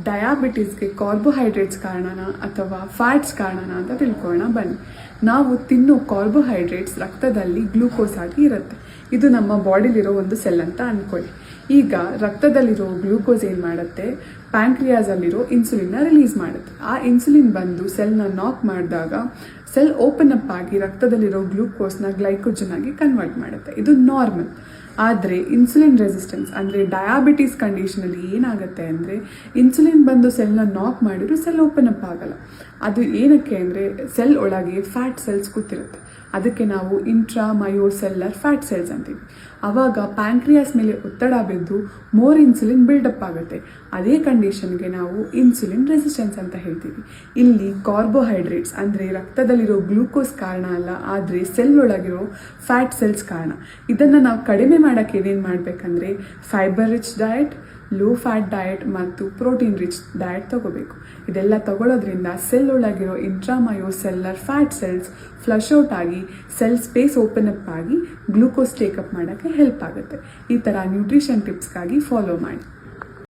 ಡಯಾಬಿಟೀಸ್ಗೆ carbohydrates ಕಾರಣನಾ ಅಥವಾ fats ಕಾರಣನಾ ಅಂತ ತಿಳ್ಕೊಳ್ಳೋಣ ಬನ್ನಿ. ನಾವು ತಿನ್ನೋ ಕಾರ್ಬೋಹೈಡ್ರೇಟ್ಸ್ ರಕ್ತದಲ್ಲಿ ಗ್ಲೂಕೋಸ್ ಆಗಿ ಇರುತ್ತೆ. ಇದು ನಮ್ಮ ಬಾಡಿಲಿರೋ ಒಂದು ಸೆಲ್ ಅಂತ ಅಂದ್ಕೊಳ್ಳಿ. ಈಗ ರಕ್ತದಲ್ಲಿರೋ ಗ್ಲೂಕೋಸ್ ಏನು ಮಾಡುತ್ತೆ, ಪ್ಯಾಂಕ್ರಿಯಾಸಲ್ಲಿರೋ ಇನ್ಸುಲಿನ್ನ ರಿಲೀಸ್ ಮಾಡುತ್ತೆ. ಆ ಇನ್ಸುಲಿನ್ ಬಂದು ಸೆಲ್ನ ನಾಕ್ ಮಾಡಿದಾಗ ಸೆಲ್ ಓಪನ್ ಅಪ್ ಆಗಿ ರಕ್ತದಲ್ಲಿರೋ ಗ್ಲೂಕೋಸ್ನ ಗ್ಲೈಕೋಜನ್ ಆಗಿ ಕನ್ವರ್ಟ್ ಮಾಡುತ್ತೆ. ಇದು ನಾರ್ಮಲ್. ಆದರೆ ಇನ್ಸುಲಿನ್ ರೆಸಿಸ್ಟೆನ್ಸ್ ಅಂದರೆ ಡಯಾಬಿಟೀಸ್ ಕಂಡೀಷನಲ್ಲಿ ಏನಾಗುತ್ತೆ ಅಂದರೆ ಇನ್ಸುಲಿನ್ ಬಂದು ಸೆಲ್ನ ನಾಕ್ ಮಾಡಿದ್ರು ಸೆಲ್ ಓಪನ್ ಅಪ್ ಆಗಲ್ಲ. ಅದು ಏನಕ್ಕೆ ಅಂದರೆ ಸೆಲ್ ಒಳಗೆ ಫ್ಯಾಟ್ ಸೆಲ್ಸ್ ಕೂತಿರುತ್ತೆ. ಅದಕ್ಕೆ ನಾವು ಇಂಟ್ರಾಮಯೋಸೆಲ್ಲರ್ ಫ್ಯಾಟ್ ಸೆಲ್ಸ್ ಅಂತೀವಿ. ಆವಾಗ ಪ್ಯಾಂಕ್ರಿಯಾಸ್ ಮೇಲೆ ಒತ್ತಡ ಬಿದ್ದು ಮೋರ್ ಇನ್ಸುಲಿನ್ ಬಿಲ್ಡಪ್ ಆಗುತ್ತೆ. ಅದೇ ಕಂಡೀಷನ್ಗೆ ನಾವು ಇನ್ಸುಲಿನ್ ರೆಸಿಸ್ಟೆನ್ಸ್ ಅಂತ ಹೇಳ್ತೀವಿ. ಇಲ್ಲಿ ಕಾರ್ಬೋಹೈಡ್ರೇಟ್ಸ್ ಅಂದರೆ ರಕ್ತದಲ್ಲಿರೋ ಗ್ಲೂಕೋಸ್ ಕಾರಣ ಅಲ್ಲ, ಆದರೆ ಸೆಲ್ ಒಳಗಿರೋ ಫ್ಯಾಟ್ ಸೆಲ್ಸ್ ಕಾರಣ. ಇದನ್ನು ನಾವು ಕಡಿಮೆ ಮಾಡೋಕ್ಕೆ ಏನೇನು ಮಾಡಬೇಕಂದ್ರೆ fibre rich diet, low fat diet ಮತ್ತು ಪ್ರೋಟೀನ್ ರಿಚ್ ಡಯಟ್ ತಗೋಬೇಕು. ಇದೆಲ್ಲ ತಗೊಳ್ಳೋದ್ರಿಂದ ಸೆಲ್ ಒಳಗಿರೋ intramyocellular fat cells flush out ಆಗಿ ಸೆಲ್ ಸ್ಪೇಸ್ ಓಪನ್ ಅಪ್ ಆಗಿ ಗ್ಲೂಕೋಸ್ ಟೇಕಪ್ ಮಾಡೋಕ್ಕೆ ಹೆಲ್ಪ್ ಆಗುತ್ತೆ. ಈ ಥರ ನ್ಯೂಟ್ರಿಷನ್ ಟಿಪ್ಸ್ಗಾಗಿ ಫಾಲೋ ಮಾಡಿ.